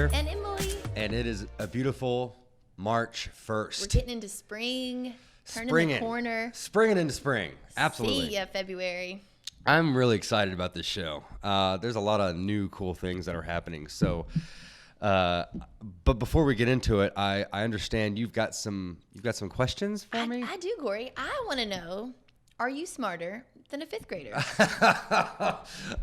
here. And Emily. And it is a beautiful March 1st. We're getting into spring. Turning the corner. Springing into spring. Absolutely. See ya, February. I'm really excited about this show. There's a lot of new cool things that are happening. So, but before we get into it, I understand you've got some questions for me. I do, Cory. I want to know: are you smarter than a fifth grader?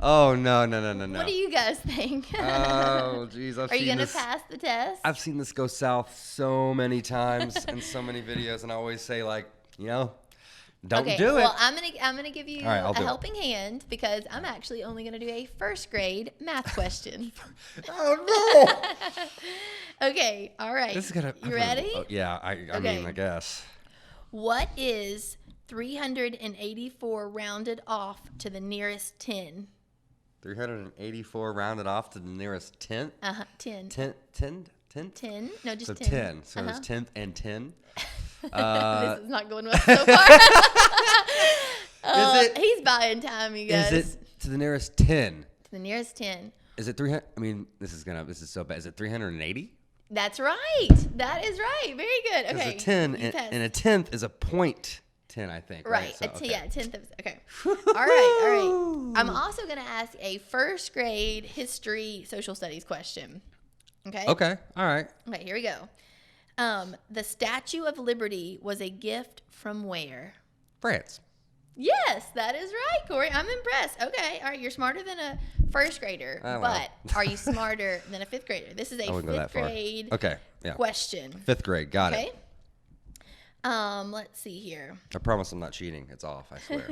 Oh no! What do you guys think? Oh geez, are you gonna pass the test? I've seen this go south so many times in so many videos, and I always say don't do it. Well, I'm gonna give you a helping hand because I'm actually only gonna do a first grade math question. Oh no! Okay, all right. You ready? Yeah, I mean, I guess. What is 384 rounded off to the nearest 10? 384 rounded off to the nearest tenth? 10. 10? 10? No, just so 10. 10. So it's 10th and 10. This is not going well so far. He's buying time, you guys. Is it to the nearest 10? To the nearest 10. Is it 300? I mean, this is so bad. Is it 380? That's right. That is right. Very good. Okay. Because a 10 and a tenth is a point 10, I think. Right. So, yeah, 10th of. Okay. All right. I'm also going to ask a first grade history social studies question. Okay. Okay. All right. Okay. Here we go. The Statue of Liberty was a gift from where? France. Yes, that is right, Cory. I'm impressed. Okay. All right. You're smarter than a first grader, but are you smarter than a fifth grader? This is a fifth grade question. Fifth grade. Got it. Let's see here. I promise I'm not cheating. It's off, I swear.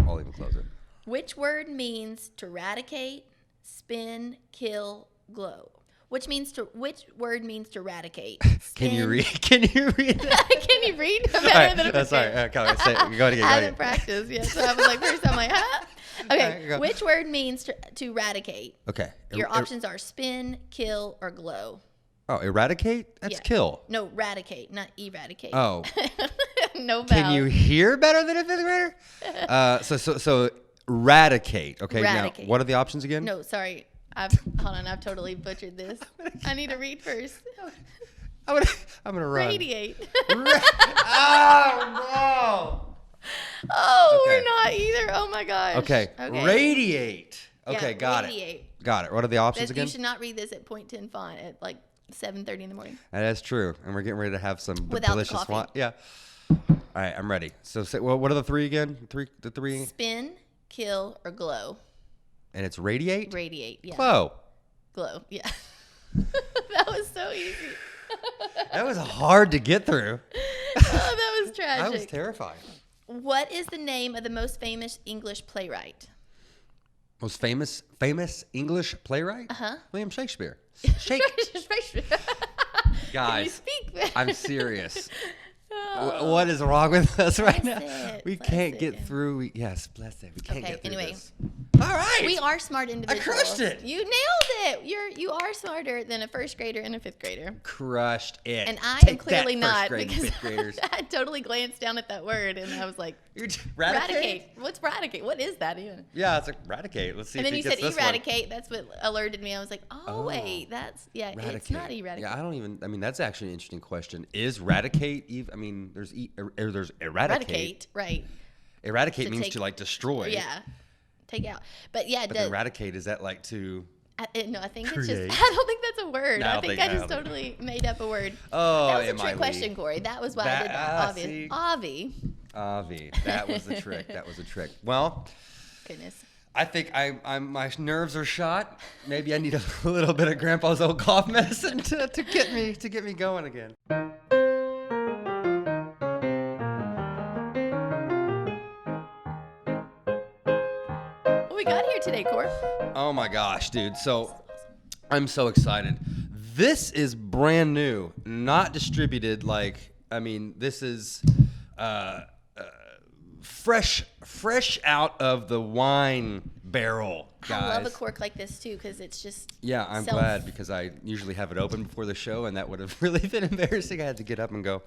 I'll even close it. Which word means to eradicate, spin, kill, glow? Which word means to eradicate? Can you read? Can you read that? Can you read? Better than a sorry. Go ahead. I haven't practiced yet, so I was like, first I'm like, huh? Okay. Which word means to eradicate? Okay. Your options are spin, kill, or glow. Oh, eradicate? That's kill. No, eradicate, not eradicate. Oh. No vowel. Can you hear better than a fifth grader? So eradicate. Okay. Eradicate. Now, what are the options again? No, sorry. Hold on. I've totally butchered this. I need to read first. I'm gonna run. Radiate. Oh no. Oh, okay. We're not either. Oh my gosh. Okay. Radiate. Okay, got radiate. It. Got it. What are the options again? You should not read this at 0.10 font at like 7:30 in the morning. That is true, and we're getting ready to have some without delicious the coffee. wine. Yeah. All right, I'm ready. So, what are the three again? The three. Spin, kill, or glow. And it's radiate? Radiate, yeah. Glow, yeah. That was so easy. That was hard to get through. Oh, that was tragic. I was terrified. What is the name of the most famous English playwright? Most famous English playwright? William Shakespeare. Shakespeare. Guys, can you speak? I'm serious. What is wrong with us right now? We can't get through. Yes, bless it. We can't get through this. All right. We are smart individuals. I crushed it. You nailed it. You are smarter than a first grader and a fifth grader. Crushed it. And I am clearly not because I totally glanced down at that word and I was like, eradicate. What's eradicate? What is that even? Yeah, it's like eradicate. Let's see. And if then he you gets said this eradicate. That's what alerted me. I was like, wait, that's eradicate. It's not eradicate. Yeah, I mean, that's actually an interesting question. Is eradicate? I mean, there's eradicate. Right. Eradicate means to like destroy. Yeah. Take out. But yeah, but eradicate, is that like to no, I think create? It's just, I don't think that's a word. No, I think I just totally made up a word. Oh, that was a trick question, Cory. That was why I did that. Obvious. Avi. That was the trick. That was a trick. Well, goodness. I think my nerves are shot. Maybe I need a little bit of Grandpa's old cough medicine to get me going again. What we got here today, Cory? Oh my gosh, dude. So I'm so excited. This is brand new, not distributed. This is fresh out of the wine barrel, guys. I love a cork like this too because it's just I'm glad because I usually have it open before the show and that would have really been embarrassing. I had to get up and go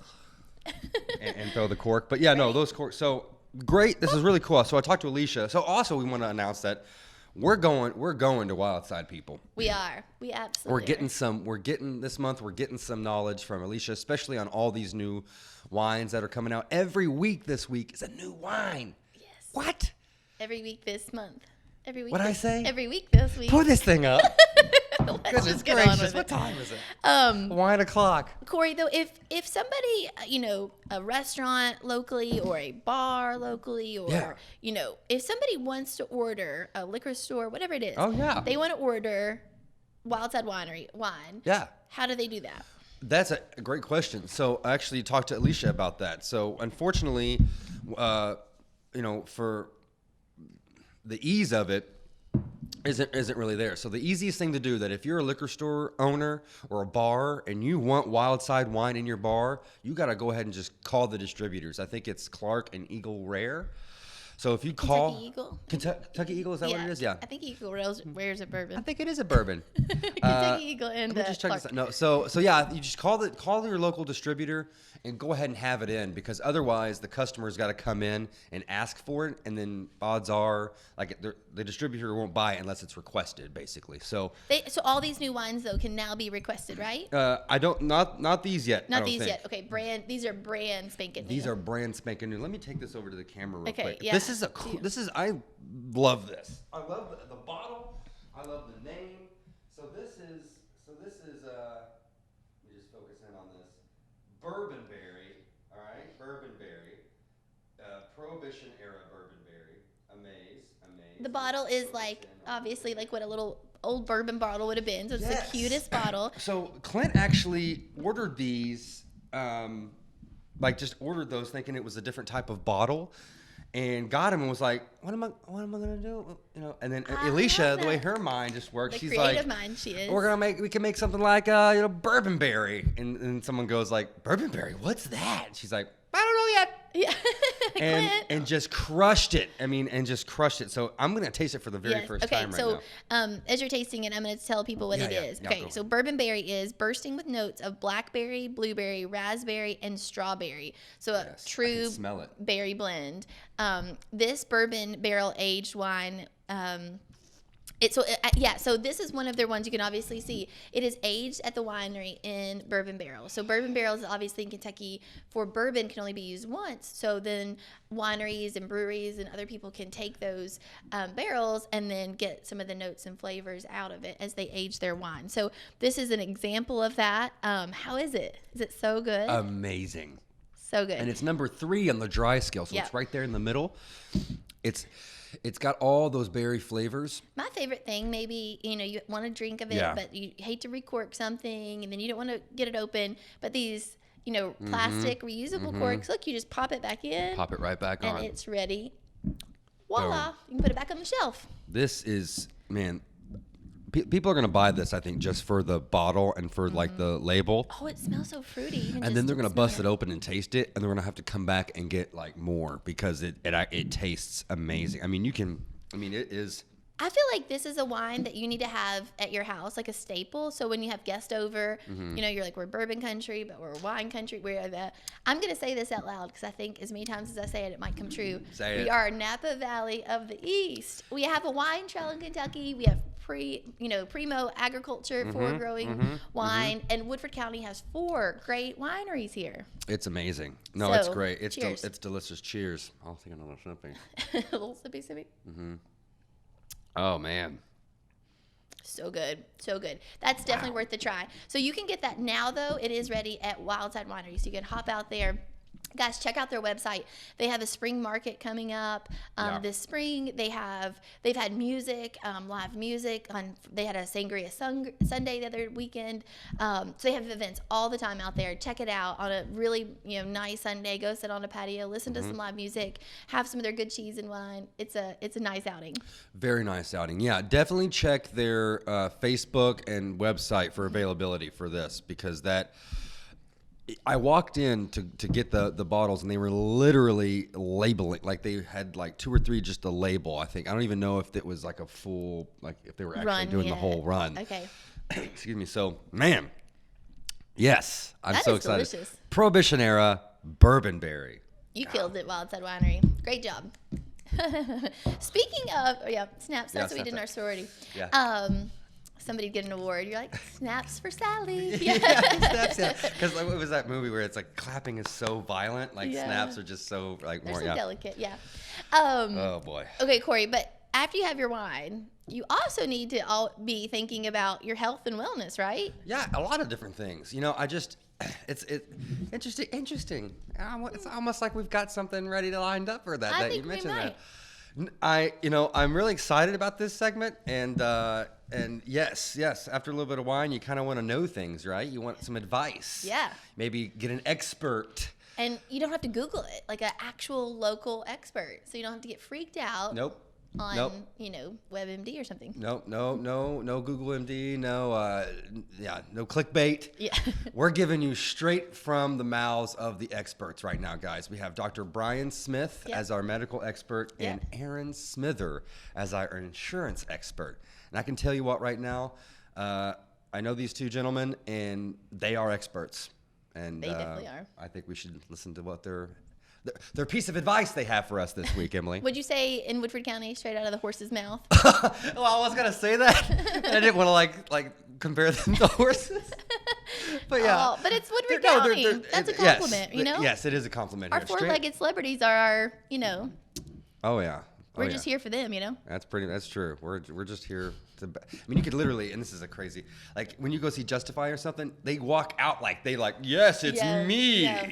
and throw the cork. But yeah, no, those corks. So great. This is really cool. So I talked to Alicia. So also we want to announce that we're going to Wildside, people. We are. We absolutely We're getting this month, we're getting some knowledge from Alicia, especially on all these new wines that are coming out. Every week this week is a new wine. Yes. What? Every week this month. Every week. What'd I say? Every week this week. Pull this thing up. Goodness gracious, what time is it? 1 o'clock. Cory, though, if somebody, a restaurant locally or a bar locally, or if somebody wants to order a liquor store, whatever it is, they want to order Wildside Winery wine. Yeah. How do they do that? That's a great question. So I actually talked to Alicia about that. So unfortunately, for the ease of it, isn't really there. So the easiest thing to do, that if you're a liquor store owner or a bar and you want Wildside wine in your bar, you got to go ahead and just call the distributors. I think it's Clark and Eagle Rare. So if you call Kentucky Eagle, is that what it is? Yeah. I think Eagle Rare's a bourbon. I think it is a bourbon. Kentucky Eagle and let me just check this out. No, so yeah, you just call your local distributor and go ahead and have it in, because otherwise the customer's got to come in and ask for it, and then odds are the distributor won't buy it unless it's requested, basically. So all these new wines though can now be requested, right? Not these yet. Not these yet. Okay, these are brand spanking new. These are brand spanking new. Let me take this over to the camera real quick. Yeah. I love this. I love the bottle. I love the name. So this is let me just focus in on this. Bourbon berry, all right? Bourbon berry. Prohibition era bourbon berry. Amaze. The bottle is obviously what a little old bourbon bottle would have been. So it's the cutest bottle. So Clint actually ordered these, just ordered those thinking it was a different type of bottle. And got him and was like, what am I gonna do? And then Alicia, the way her mind just works, she's like, creative mind she is. We can make something like bourbon berry. And someone goes like, bourbon berry, what's that? And she's like, I don't know yet. Yeah. and just crushed it. So I'm gonna taste it for the very first time right now. Okay, so as you're tasting it, I'm gonna tell people what it is. Okay, so bourbon berry is bursting with notes of blackberry, blueberry, raspberry, and strawberry. So a true berry blend. This bourbon barrel aged wine. So this is one of their ones you can obviously see. It is aged at the winery in bourbon barrels. So bourbon barrels, obviously in Kentucky, for bourbon can only be used once. So then wineries and breweries and other people can take those barrels and then get some of the notes and flavors out of it as they age their wine. So this is an example of that. How is it? Is it so good? Amazing. So good. And it's number 3 on the dry scale, so it's right there in the middle. It's got all those berry flavors. My favorite thing, maybe, you want to drink of it, but you hate to recork something, and then you don't want to get it open. But these, plastic reusable corks, look, you just pop it back in. Pop it right back on. And it's ready. Voila. You can put it back on the shelf. This is, man, people are going to buy this, I think, just for the bottle and for the label. Oh, it smells so fruity. And then they're going to bust it open and taste it, and they're going to have to come back and get more because it tastes amazing. It is. I feel like this is a wine that you need to have at your house, like a staple. So when you have guests over, you're like, we're bourbon country, but we're wine country. I'm going to say this out loud because I think as many times as I say it, it might come true. We are Napa Valley of the East. We have a wine trail in Kentucky. We have primo agriculture for growing wine, and Woodford County has 4 great wineries here. It's amazing. No, it's great. It's delicious. Cheers. I'll take another sipping. A little sippy. Oh man. So good. That's definitely worth the try. So you can get that now though. It is ready at Wildside Winery. So you can hop out there. Guys, check out their website. They have a spring market coming up this spring. They've had music, live music. They had a sangria Sunday the other weekend. So they have events all the time out there. Check it out on a really nice Sunday. Go sit on a patio, listen to some live music, have some of their good cheese and wine. It's a nice outing. Very nice outing. Yeah, definitely check their Facebook and website for availability for this, because I walked in to get the bottles, and they were literally labeling, they had 2 or 3 just a label. I think I don't even know if it was a full, if they were actually doing the whole run. Okay. Excuse me. So man, yes, I'm so excited. Delicious. Prohibition era bourbon berry. You killed it, Wildside Winery. Great job. Speaking of, snaps. That's what we did in our sorority. Yeah. Somebody'd get an award. You're like, snaps for Sally. Yeah, snaps. Yeah, because it was that movie where it's like clapping is so violent, like snaps are just so like They're more. so delicate. Yeah. Oh boy. Okay, Cory, but after you have your wine, you also need to be thinking about your health and wellness, right? Yeah, a lot of different things. It's interesting. It's almost like we've got something ready to lined up for that. I that think you we mentioned might. that. I'm really excited about this segment, and yes, after a little bit of wine, you kind of want to know things, right? You want some advice. Yeah. Maybe get an expert. And you don't have to Google it, like an actual local expert, so you don't have to get freaked out. Nope. On WebMD or something. No Google MD, no clickbait. Yeah. We're giving you straight from the mouths of the experts right now, guys. We have Dr. Brian Smith as our medical expert and Aaron Smither as our insurance expert. And I can tell you what right now, I know these two gentlemen, and they are experts. And they definitely are. I think we should listen to what their piece of advice they have for us this week, Emily. Would you say in Woodford County, straight out of the horse's mouth? Well, I was gonna say that, but I didn't want to like compare them to horses. But yeah, but it's Woodford County. That's a compliment, Yes, it is a compliment. Our four-legged celebrities are our, Oh yeah. We're just here for them, That's true. We're just here to. I mean, you could literally, and this is a crazy, like when you go see Justify or something, they walk out like yes, it's me. Yeah.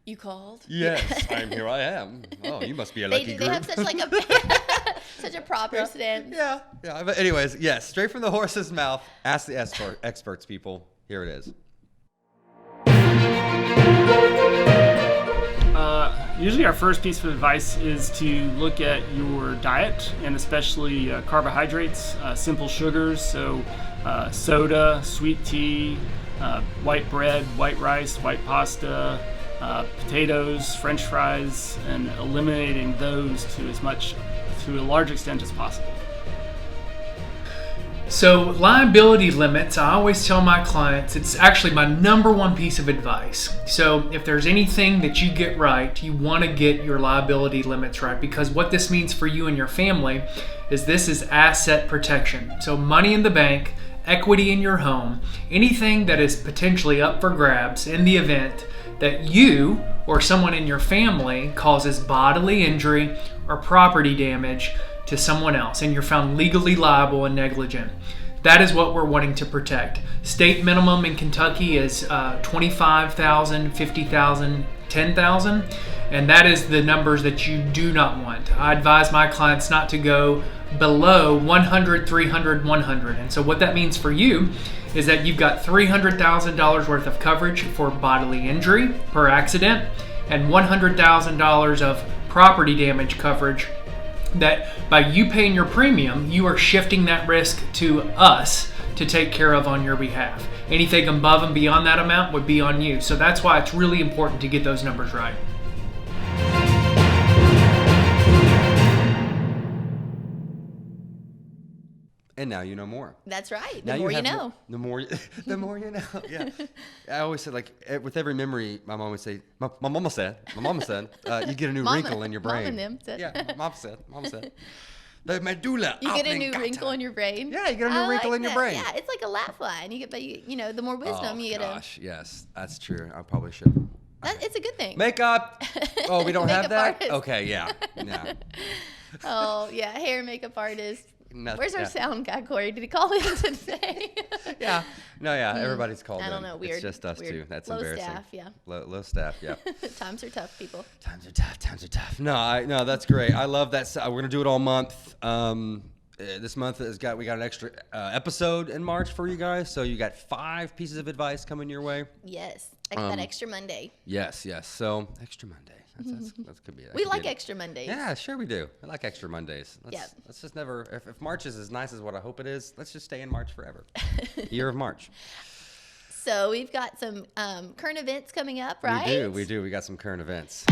You called? Yes, I'm here. I am. Oh, you must be a lucky group. They have such such a proper stance. Yeah. But anyways, yes, straight from the horse's mouth. Ask the experts, people. Here it is. Usually our first piece of advice is to look at your diet, and especially carbohydrates, simple sugars, so soda, sweet tea, white bread, white rice, white pasta, potatoes, French fries, and eliminating those to a large extent as possible. So liability limits, I always tell my clients, it's actually my number one piece of advice. So if there's anything that you get right, you want to get your liability limits right, because what this means for you and your family is this is asset protection. So money in the bank, equity in your home, anything that is potentially up for grabs in the event that you or someone in your family causes bodily injury or property damage to someone else and you're found legally liable and negligent. That is what we're wanting to protect. State minimum in Kentucky is $25,000, $50,000, $10,000, and that is the numbers that you do not want. I advise my clients not to go below 100, 300, 100. And so what that means for you is that you've got $300,000 worth of coverage for bodily injury per accident and $100,000 of property damage coverage, that by you paying your premium, you are shifting that risk to us to take care of on your behalf. Anything above and beyond that amount would be on you. So that's why it's really important to get those numbers right. And now you know more. That's right. Now The more you know. The more you know. Yeah. I always said, like, with every memory, my mom would say, my mama said, you get a new wrinkle in your brain. Mom and them said. Yeah, mom said. The medulla. You get a new wrinkle in your brain. Yeah, you get a new wrinkle in your brain. Yeah, it's like a lifeline. You get, the more wisdom you get. Gosh, yes, that's true. I probably should. It's a good thing. Makeup. Oh, we don't have that. Artist. Okay, yeah. Oh yeah, hair and makeup artist. Nothing, Where's our sound guy, Cory? Did he call in today? Yeah. Everybody's called in. I don't know. Weird. It's just us two. That's low embarrassing. Staff, yeah. Low staff, yeah. Times are tough, people. Times are tough. No, that's great. I love that. We're gonna do it all month. This month we got an extra episode in March for you guys. So you got 5 pieces of advice coming your way. Yes. I got that extra Monday. Yes. So extra Monday. That could be it. We like extra Mondays. Yeah, sure we do. I like extra Mondays. Let's just never. If March is as nice as what I hope it is, let's just stay in March forever. Year of March. So we've got some current events coming up, right? We do. We got some current events.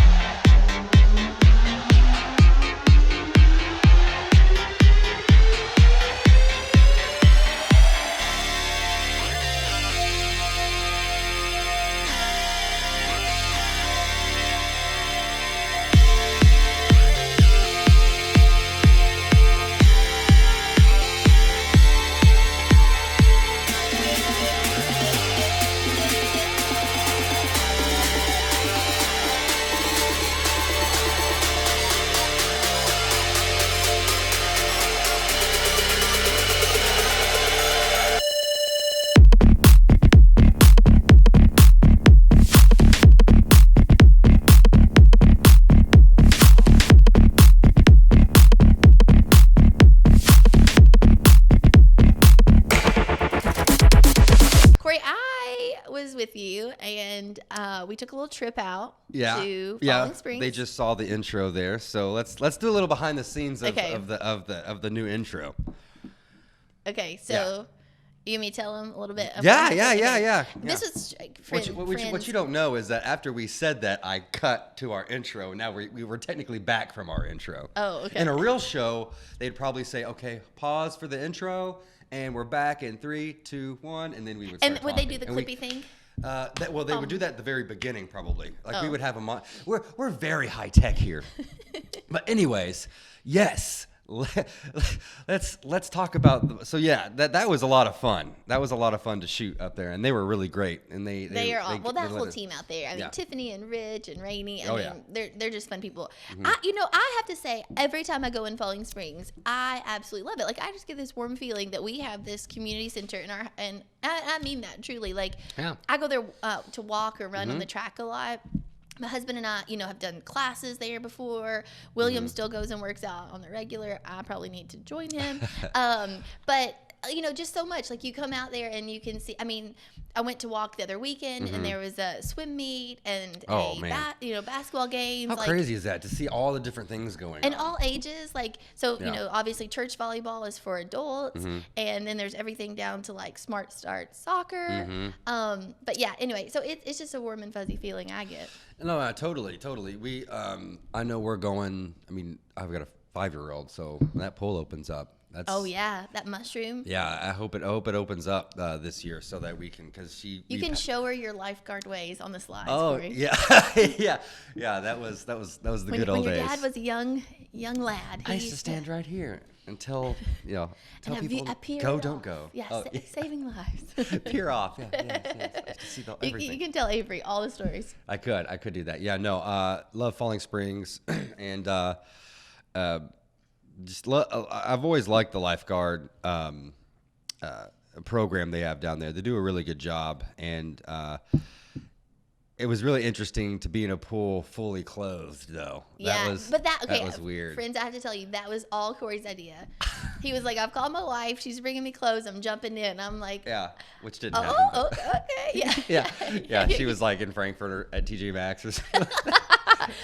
I was with you, and we took a little trip out to yeah. Falling Springs. They just saw the intro there, so let's do a little behind the scenes of, Okay. of the new intro. Okay, so you want me to tell them a little bit? Of Yeah. This was What you don't know is that after we said that, I cut to our intro. Now we were technically back from our intro. Oh, okay. In a real show, they'd probably say, "Okay, pause for the intro, and we're back in 3, 2, 1," and then we would. Start And would they talking. do the And clippy thing? They would do that at the very beginning, probably. Like we Oh. would have them on. We're very high tech here. But anyways, yes. Let's talk about. So yeah, that was a lot of fun. That was a lot of fun to shoot up there, and they were really great. And They are all well. That they whole let us- team out there. I mean, Yeah. Tiffany and Rich and Rainey. Oh, I yeah. mean, they're just fun people. I have to say, every time I go in Falling Springs, I absolutely love it. Like, I just get this warm feeling that we have this community center in our, and I mean that truly. Like, Yeah. I go there to walk or run on the track a lot. My husband and I, have done classes there before. William still goes and works out on the regular. I probably need to join him. But just so much. Like, you come out there and you can see. I mean, I went to walk the other weekend, and there was a swim meet and basketball games. How crazy is that to see all the different things going And on? all ages, like, so, Yeah. obviously church volleyball is for adults, and then there's everything down to, like, Smart Start soccer. But yeah, anyway, so it's just a warm and fuzzy feeling I get. No, totally. We, I know we're going. I mean, I've got a 5-year-old, so when that pool opens up. That's, Oh, yeah, that mushroom. Yeah, I hope it opens up this year so that we can, because You can show her your lifeguard ways on the slides. Oh Cory. yeah, yeah. That was the good old when your days. dad was a young lad. I used to stand right here until tell and people peer go, it don't off. go. Yeah, Oh, saving lives. peer off. Yeah. Yes. To see everything. You can tell Avery all the stories. I could do that. Yeah, no. Love Falling Springs, and I've always liked the lifeguard program they have down there. They do a really good job, and it was really interesting to be in a pool fully clothed, though. That was weird. Friends, I have to tell you, that was all Cory's idea. He was like, "I've called my wife. She's bringing me clothes. I'm jumping in." I'm like, Yeah, which didn't happen. "Oh, okay, yeah." Yeah. She was like in Frankfurt at TJ Maxx or something.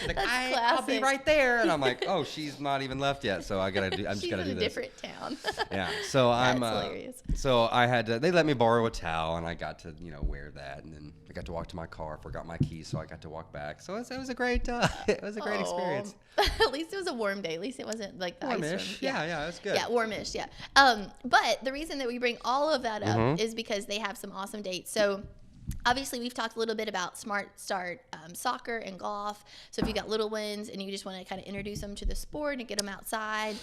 Like, That's I'll be classic. right there, and I'm like, "Oh, she's not even left yet, so I'm just She's gotta in do a this." different town. Yeah, so I'm. hilarious. So I had to. They let me borrow a towel, and I got to wear that, and then I got to walk to my car. Forgot my keys, so I got to walk back. So it was a great. It was a great experience. At least it was a warm day. At least it wasn't like the ice Warmish. storm. Yeah, it was good. Yeah, warmish, yeah. But the reason that we bring all of that up is because they have some awesome dates. So obviously, we've talked a little bit about Smart Start soccer and golf. So if you got little ones and you just want to kind of introduce them to the sport and get them outside,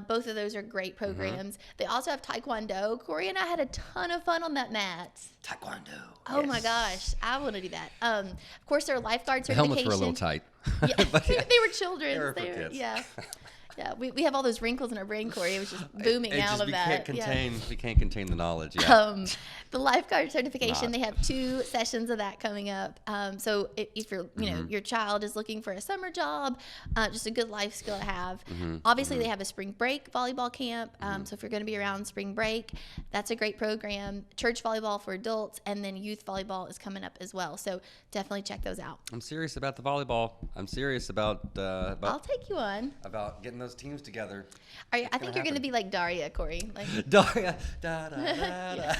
both of those are great programs. They also have Taekwondo. Cory and I had a ton of fun on that mat. Taekwondo. Oh my gosh, I want to do that. Of course, there are lifeguard The certifications. helmets were a little tight. Yeah, But they were children. They were for kids. Yeah. Yeah, we have all those wrinkles in our brain, Cory. It was just booming out of we that. We can't contain the knowledge. Yeah. The lifeguard certification, Not. they have 2 sessions of that coming up. So if you're, your child is looking for a summer job, just a good life skill to have. Obviously, they have a spring break volleyball camp. So if you're going to be around spring break, that's a great program. Church volleyball for adults, and then youth volleyball is coming up as well. So definitely check those out. I'm serious about the volleyball. I'm serious about I'll take you on. about getting those teams together. I think you're going to be like Daria, Cory. Like, Daria, da, da, da, da.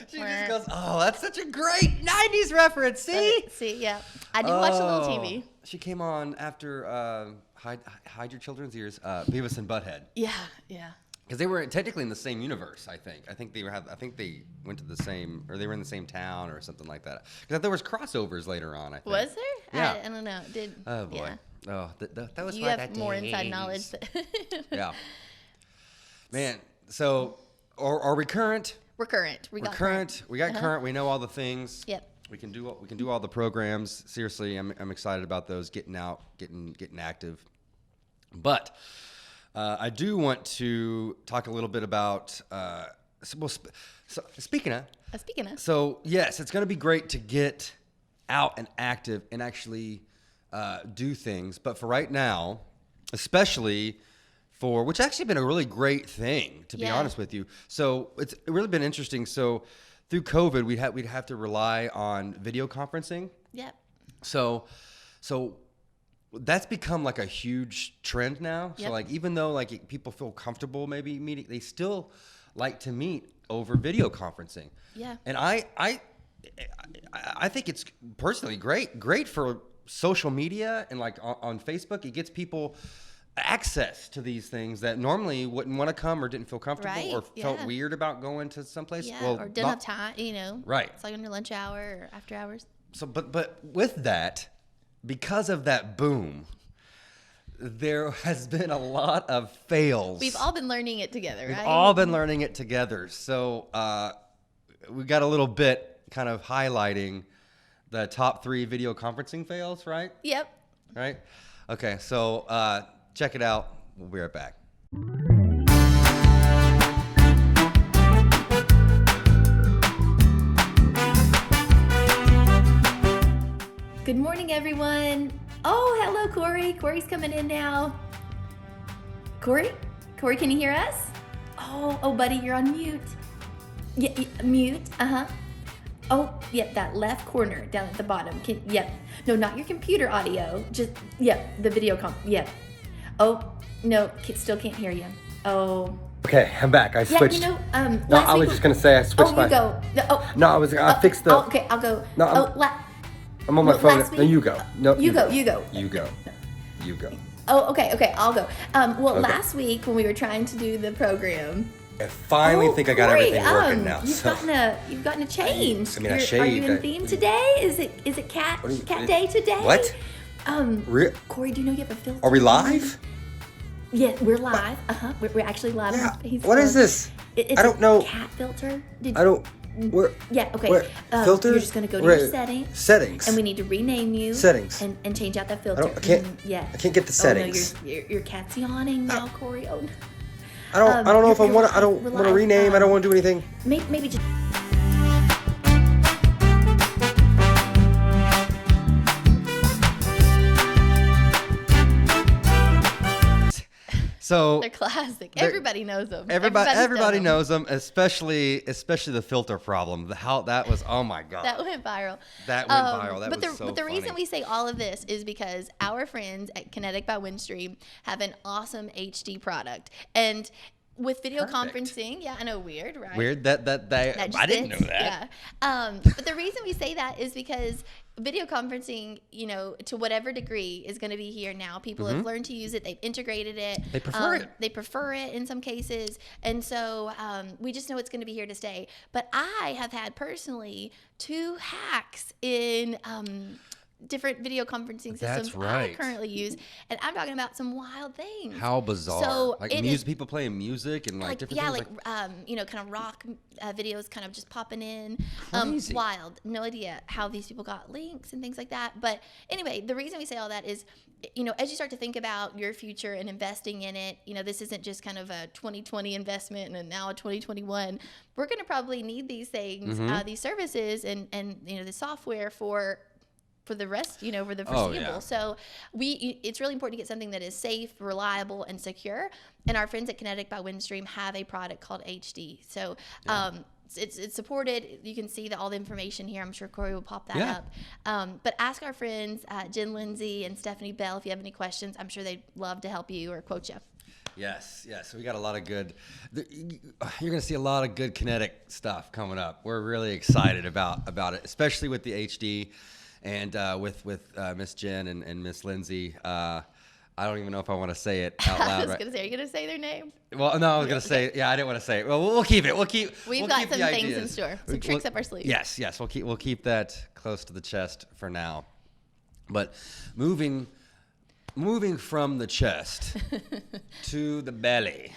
She just goes, "Oh, that's such a great '90s reference." See? See, yeah. I do watch a little TV. She came on after hide your children's ears, Beavis and Butthead, Yeah, yeah. because they were technically in the same universe. I think they went to the same, or they were in the same town or something like that. Because there was crossovers later on. I think. Was there? Yeah. I don't know. Did Oh boy. Yeah. Oh, that was You for have the more inside days. knowledge. Yeah. Man, so are we current? We're current. We're current. We got current. We know all the things. Yep. We can do all the programs. Seriously, I'm excited about those. Getting out, getting active. But I do want to talk a little bit about. Speaking of. Speaking of. So yes, it's going to be great to get out and active and actually do things. But for right now, especially which actually been a really great thing, to be Yeah. honest with you. So it's really been interesting. So through COVID, we'd have to rely on video conferencing. Yep. So that's become like a huge trend now. Yep. So like even though like people feel comfortable maybe meeting, they still like to meet over video conferencing. Yeah. And I think it's personally great for social media and like on Facebook. It gets people access to these things that normally wouldn't want to come or didn't feel comfortable or felt weird about going to someplace. Yeah, Well, or didn't have time, Right. It's like on your lunch hour or after hours. So, but with that, because of that boom, there has been a lot of fails. We've all been learning it together, right? We've all been learning it together. So we got a little bit kind of highlighting the top 3 video conferencing fails, right? Yep. Right? Okay, so check it out. We'll be right back. Good morning, everyone. Oh, hello, Cory. Cory's coming in now. Cory, can you hear us? Oh, buddy, you're on mute. Yeah, mute. Oh, yeah, that left corner down at the bottom. No, not your computer audio. Just the video Yep. Oh, no, still can't hear you. Oh. Okay, I'm back. I switched. No, I was just gonna say I switched. Oh, you go. No, I fixed the. Okay, I'll go. No, I'm on my phone. last No, week- you go. No, You go. You go. Oh, okay, I'll go. Okay. Last week when we were trying to do the program, I finally think I got Cory, everything working now. You've gotten a change. I mean, I Are you shaved. in theme today? Is it cat day today? What? Cory, do you know you have a filter? Are we live? Yeah, we're live. We're actually live Yeah. on Facebook. What is this? It's I don't know. Cat filter. I don't. Where? Yeah. Okay. Filters? You're just gonna go to your settings. Settings. And we need to rename you. Settings. And change out that filter. I can't. Yeah. I can't get the settings. Oh no, your cat's yawning now, Cory. Oh no. I don't know if I want to. I don't we're want to live. rename. I don't want to do anything. Maybe just. So They're classic. Everybody knows them. everybody knows them, especially the filter problem. That was, oh my God. That went viral. That went viral. That but was the, so But the funny. reason we say all of this is because our friends at Kinetic by Windstream have an awesome HD product. And with video Perfect. conferencing, yeah, I know, weird, right? Weird that Just I didn't know fits, that. Yeah. But the reason we say that is because video conferencing, to whatever degree, is going to be here now. People have learned to use it. They've integrated it. They prefer it. They prefer it in some cases. And so we just know it's going to be here to stay. But I have had personally 2 hacks in different video conferencing systems That's right. I currently use, and I'm talking about some wild things. How bizarre. So like it music, is- people playing music and like different things. kind of rock videos kind of just popping in. Crazy. Wild. No idea how these people got links and things like that. But anyway, the reason we say all that is, as you start to think about your future and investing in it, this isn't just kind of a 2020 investment and now a 2021. We're going to probably need these things, these services and the software for the rest, for the foreseeable. yeah. So it's really important to get something that is safe, reliable, and secure. And our friends at Kinetic by Windstream have a product called HD. So it's supported. You can see all the information here. I'm sure Cory will pop that up. But ask our friends, Jen Lindsay and Stephanie Bell, if you have any questions. I'm sure they'd love to help you or quote you. Yes. We got a lot of good. You're going to see a lot of good Kinetic stuff coming up. We're really excited about it, especially with the HD. And with Miss Jen and Miss Lindsay, I don't even know if I want to say it out loud. I was going to say, are you going to say their name? Well, no, I was going to say, I didn't want to say it. Well, we'll keep it. We've got some things in store, some tricks up our sleeve. Yes, we'll keep that close to the chest for now. But moving from the chest to the belly,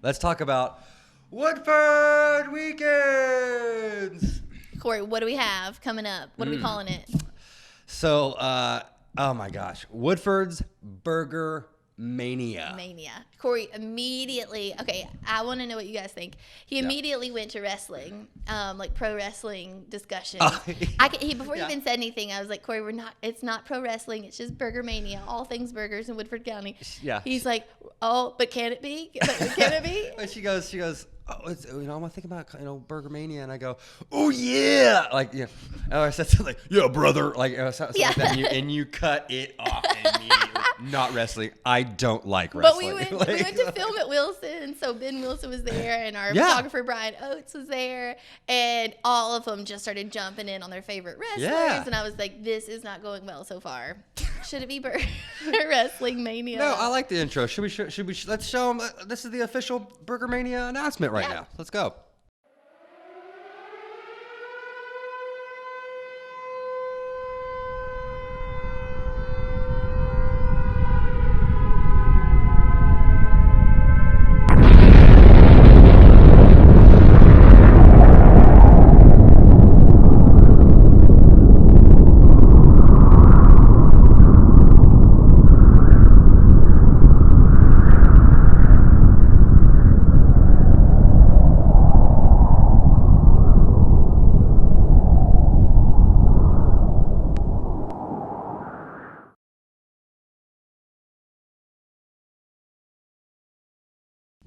let's talk about Woodford weekends. Cory, what do we have coming up? What are we calling it? So, oh my gosh, Woodford's Burger Mania. Cory immediately, okay, I want to know what you guys think. He immediately went to wrestling, like pro wrestling discussion. Before he even said anything, I was like, Cory, it's not pro wrestling, it's just Burger Mania, all things burgers in Woodford County. Yeah. He's like, oh, but can it be? Can it be? And she goes, oh, it's, I'm thinking about, Burger Mania, and I go, oh yeah, like, yeah. And I said something like, yeah, brother, like, something like that, and you cut it off immediately. Not wrestling. I don't like wrestling. But we went to film at Wilson, so Ben Wilson was there, and our photographer Brian Oates was there, and all of them just started jumping in on their favorite wrestlers, and I was like, this is not going well so far. Should it be Wrestling Mania? No, I like the intro. Should we let's show them. This is the official Burger Mania announcement right now. Let's go.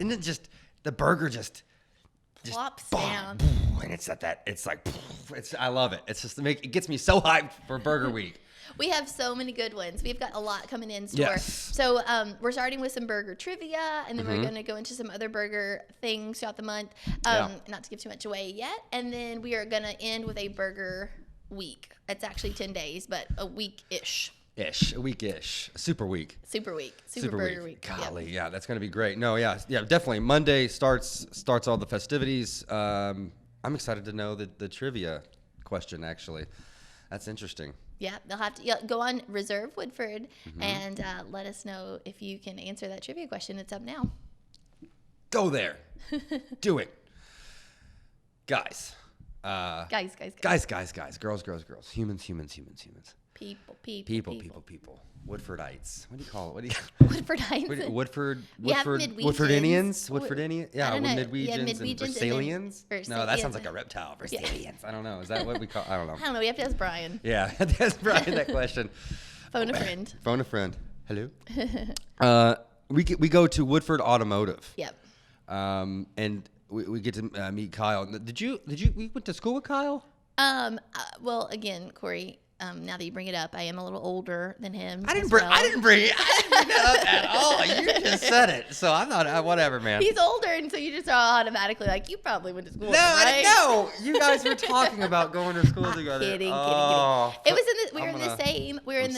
And then the burger just Plops boom, down. boom, and I love it. It's just it gets me so hyped for Burger Week. We have so many good ones. We've got a lot coming in store. Yes. So we're starting with some burger trivia, and then we're going to go into some other burger things throughout the month. Not to give too much away yet. And then we are going to end with a burger week. It's actually 10 days, but a week-ish. A week-ish. Super week. Super burger week. Golly, yeah, that's going to be great. No, yeah, definitely. Monday starts all the festivities. I'm excited to know the trivia question, actually. That's interesting. Yeah, they'll have to go on Reserve Woodford and let us know if you can answer that trivia question. It's up now. Go there. Do it. Guys. Guys. Girls. Humans. People. Woodfordites. What do you call it? Woodfordites. Woodfordians? Woodfordians? Yeah, Midwegians and Midwegians Versalians? No, that sounds like a reptile. Versalians. I don't know. Is that what we call I don't know. I don't know. We have to ask Brian. Yeah, ask Brian that question. Phone a friend. Hello? We go to Woodford Automotive. Yep. And we get to meet Kyle. We went to school with Kyle? Well, again, Cory, now that you bring it up, I am a little older than him. I didn't bring that up at all. You just said it, so I'm not. Whatever, man. He's older, and so you just are automatically like, you probably went to school. No, with him, right? I didn't know. You guys were talking about going to school together. Kidding. It was we were in the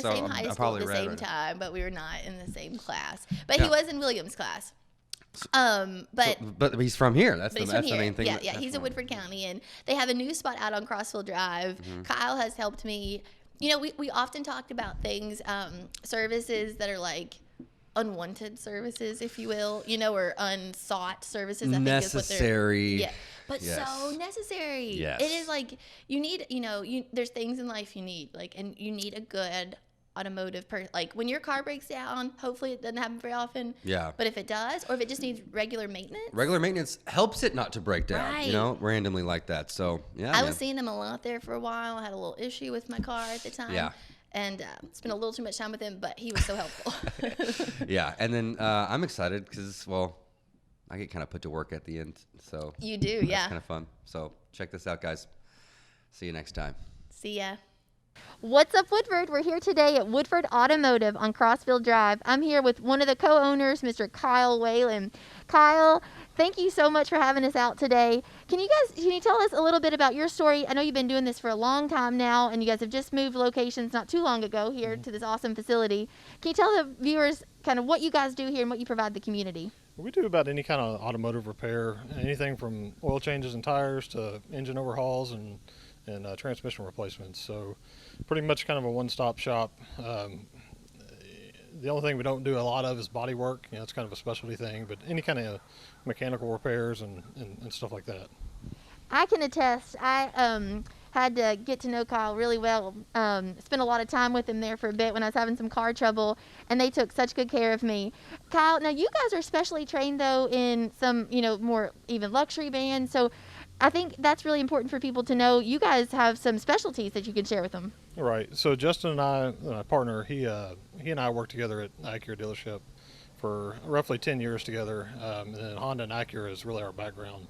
same high school at the same time, but we were not in the same class. But he was in William's class. But he's from here. That's the main thing. Yeah, he's in Woodford County, and they have a new spot out on Crossville Drive. Kyle has helped me. We often talked about things, services that are like unwanted services, if you will, or unsought services. I think is what they're, so necessary. Yes. It is like you need, there's things in life you need, and you need a good automotive like when your car breaks down, hopefully it doesn't happen very often, but if it does, or if it just needs regular maintenance helps it not to break down, randomly like that. So I was seeing him a lot there for a while. I had a little issue with my car at the time, and spent a little too much time with him, but he was so helpful. And then I'm excited because I get kind of put to work at the end, so you do. It's kind of fun. So check this out, guys. See you next time. See ya. What's up, Woodford? We're here today at Woodford Automotive on Crossville Drive. I'm here with one of the co-owners, Mr. Kyle Whalen. Kyle, thank you so much for having us out today. Can you tell us a little bit about your story? I know you've been doing this for a long time now, and you guys have just moved locations not too long ago here to this awesome facility. Can you tell the viewers kind of what you guys do here and what you provide the community? We do about any kind of automotive repair, anything from oil changes and tires to engine overhauls and transmission replacements. So pretty much kind of a one-stop shop. The only thing we don't do a lot of is body work. It's kind of a specialty thing, but any kind of mechanical repairs and stuff like that. I can attest. I had to get to know Kyle really well. Spent a lot of time with him there for a bit when I was having some car trouble, and they took such good care of me. Kyle, now you guys are specially trained though in some, more even luxury bands. So I think that's really important for people to know. You guys have some specialties that you can share with them. Right. So Justin and I, my partner, he and I worked together at Acura dealership for roughly 10 years together. And then Honda and Acura is really our background.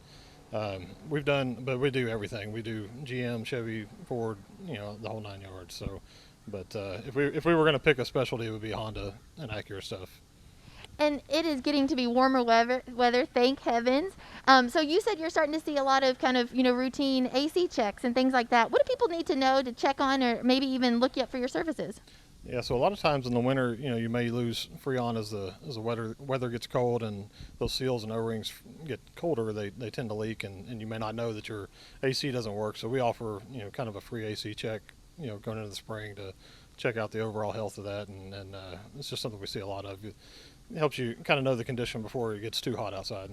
We do everything. We do GM, Chevy, Ford, the whole 9 yards. So, but if we were going to pick a specialty, it would be Honda and Acura stuff. And it is getting to be warmer weather, thank heavens. So you said you're starting to see a lot of kind of, routine AC checks and things like that. What do people need to know to check on or maybe even look you up for your services? Yeah, so a lot of times in the winter, you may lose Freon as the weather gets cold and those seals and O-rings get colder. They tend to leak, and you may not know that your AC doesn't work. So we offer, kind of a free AC check, going into the spring to check out the overall health of that, and it's just something we see a lot of. It helps you kind of know the condition before it gets too hot outside.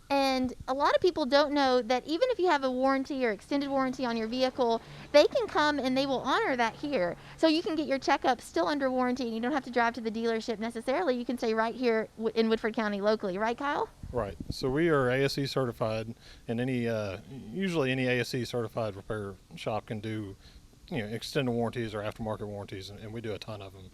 And a lot of people don't know that even if you have a warranty or extended warranty on your vehicle, they can come and they will honor that here. So you can get your checkup still under warranty, and you don't have to drive to the dealership necessarily. You can stay right here in Woodford County locally, right, Kyle? Right. So we are ASE certified, and usually any ASE certified repair shop can do, extended warranties or aftermarket warranties, and we do a ton of them.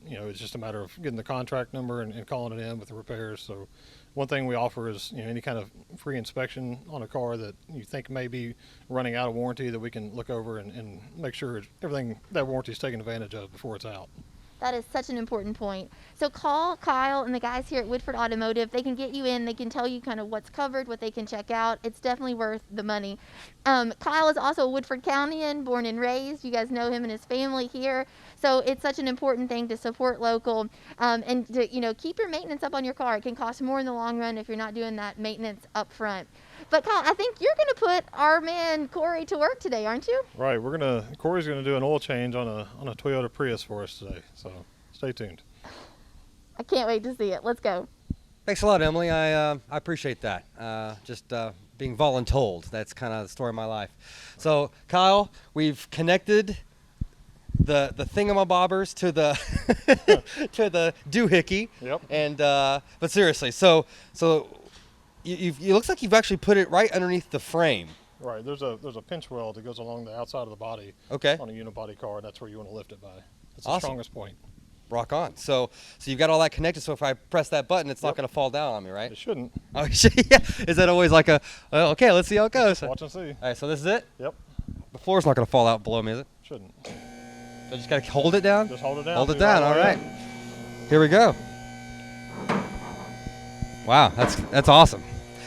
It's just a matter of getting the contract number and calling it in with the repairs. So one thing we offer is, any kind of free inspection on a car that you think may be running out of warranty, that we can look over and make sure everything that warranty is taken advantage of before it's out. That is such an important point. So call Kyle and the guys here at Woodford Automotive. They can get you in. They can tell you kind of what's covered, what they can check out. It's definitely worth the money. Kyle is also a Woodford Countian, born and raised. You guys know him and his family here. So it's such an important thing to support local and to, keep your maintenance up on your car. It can cost more in the long run if you're not doing that maintenance up front. But Kyle, I think you're going to put our man Cory to work today, aren't you? Right. Cory's going to do an oil change on a Toyota Prius for us today. So stay tuned. I can't wait to see it. Let's go. Thanks a lot, Emily. I appreciate that. Just being voluntold. That's kind of the story of my life. So, Kyle, we've connected the thingamabobbers to the to the doohickey. Yep. And but seriously, so it looks like you've actually put it right underneath the frame. Right. There's a pinch weld that goes along the outside of the body. Okay. On a unibody car, and that's where you want to lift it by. That's Awesome. the strongest point. Rock on. So you've got all that connected. So if I press that button, it's not going to fall down on me, right? It shouldn't. Oh, yeah. Is that always like okay, let's see how it goes. Watch and see. All right, so this is it? Yep. The floor's not going to fall out below me, is it? Shouldn't. So I just got to hold it down? Just hold it down. Hold it down. All right. Here we go. Wow, that's awesome.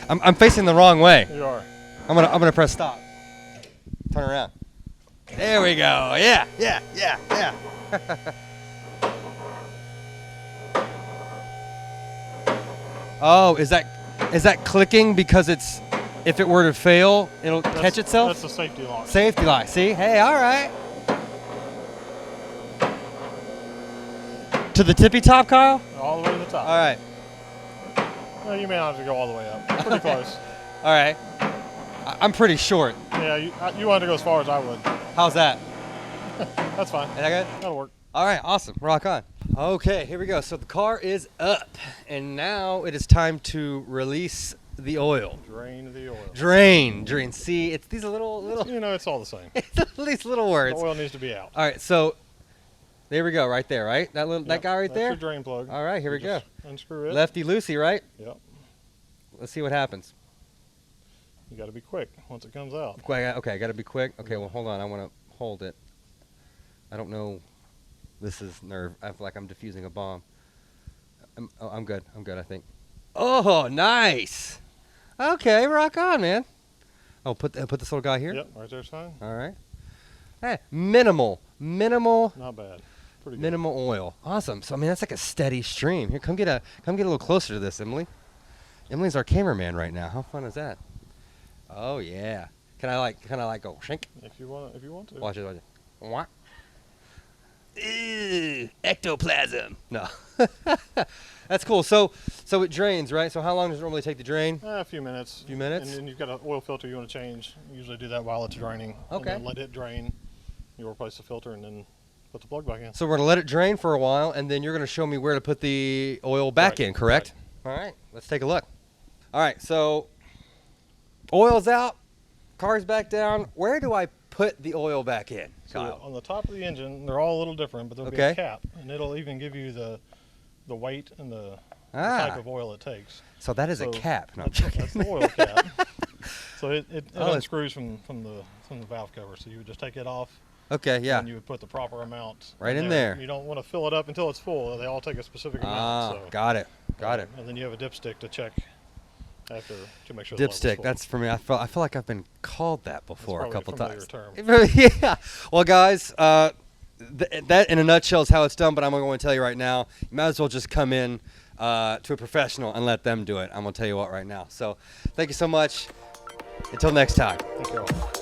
I'm facing the wrong way. You are. I'm gonna press stop. Turn around. There we go. Yeah. Oh, is that clicking because if it were to fail, it'll catch itself? That's the safety lock. Safety lock. See? Hey, all right. To the tippy top, Kyle? All the way to the top. All right. Well, you may not have to go all the way up. Pretty close. All right. I'm pretty short. Yeah, you wanted to go as far as I would. How's that? That's fine. Is that good? That'll work. All right, awesome. Rock on. Okay, here we go. So the car is up, and now it is time to release the oil. Drain the oil. Drain. See, it's these little. It's all the same. It's these little The words. oil needs to be out. All right, so there we go, right there, right? That guy right That's there. your drain plug. All right, here we go. Just unscrew it. Lefty loosey, right? Yep. Let's see what happens. You got to be quick once it comes out. Okay, I got to be quick. Okay, well, hold on. I want to hold it. I don't know. This is nerve. I feel like I'm defusing a bomb. I'm good. I think. Oh, nice. Okay, rock on, man. Oh, put this little guy here. Yep, right there's fine. All right. Hey, minimal. Not bad. Pretty good. Minimal oil. Awesome. So I mean, that's like a steady stream. Here, come get a little closer to this, Emily. Emily's our cameraman right now. How fun is that? Oh yeah. Can I go shink? If you want to. Watch it. Wah. Ew, ectoplasm. No. That's cool. So it drains, right? So how long does it normally take to drain? A few minutes. Few minutes? And then you've got an oil filter you want to change. You usually do that while it's draining. Okay. And then let it drain. You'll replace the filter and then put the plug back in. So we're gonna let it drain for a while, and then you're gonna show me where to put the oil back in, correct? All right, let's take a look. All right, so oil's out, car's back down. Where do I put the oil back in, So Kyle? on the top of the engine, they're all a little different, but there'll be Okay. a cap, and it'll even give you the weight and the type of oil it takes. So that is a So cap. No, I'm that's, joking. that's the oil cap. So it Oh, unscrews from the valve cover. So you would just take it off, Okay, yeah. and you would put the proper amount Right in there. You don't want to fill it up until it's full. They all take a specific Ah, amount. So got it. Got it. And then you have a dipstick to check after to make sure the level's Dipstick. full. That's for me. I feel like I've been called that before a probably couple a familiar times. Yeah. Well, guys, that in a nutshell is how it's done. But I'm going to tell you right now, you might as well just come in to a professional and let them do it. I'm going to tell you what right now. So, thank you so much. Until next time. Thank you all.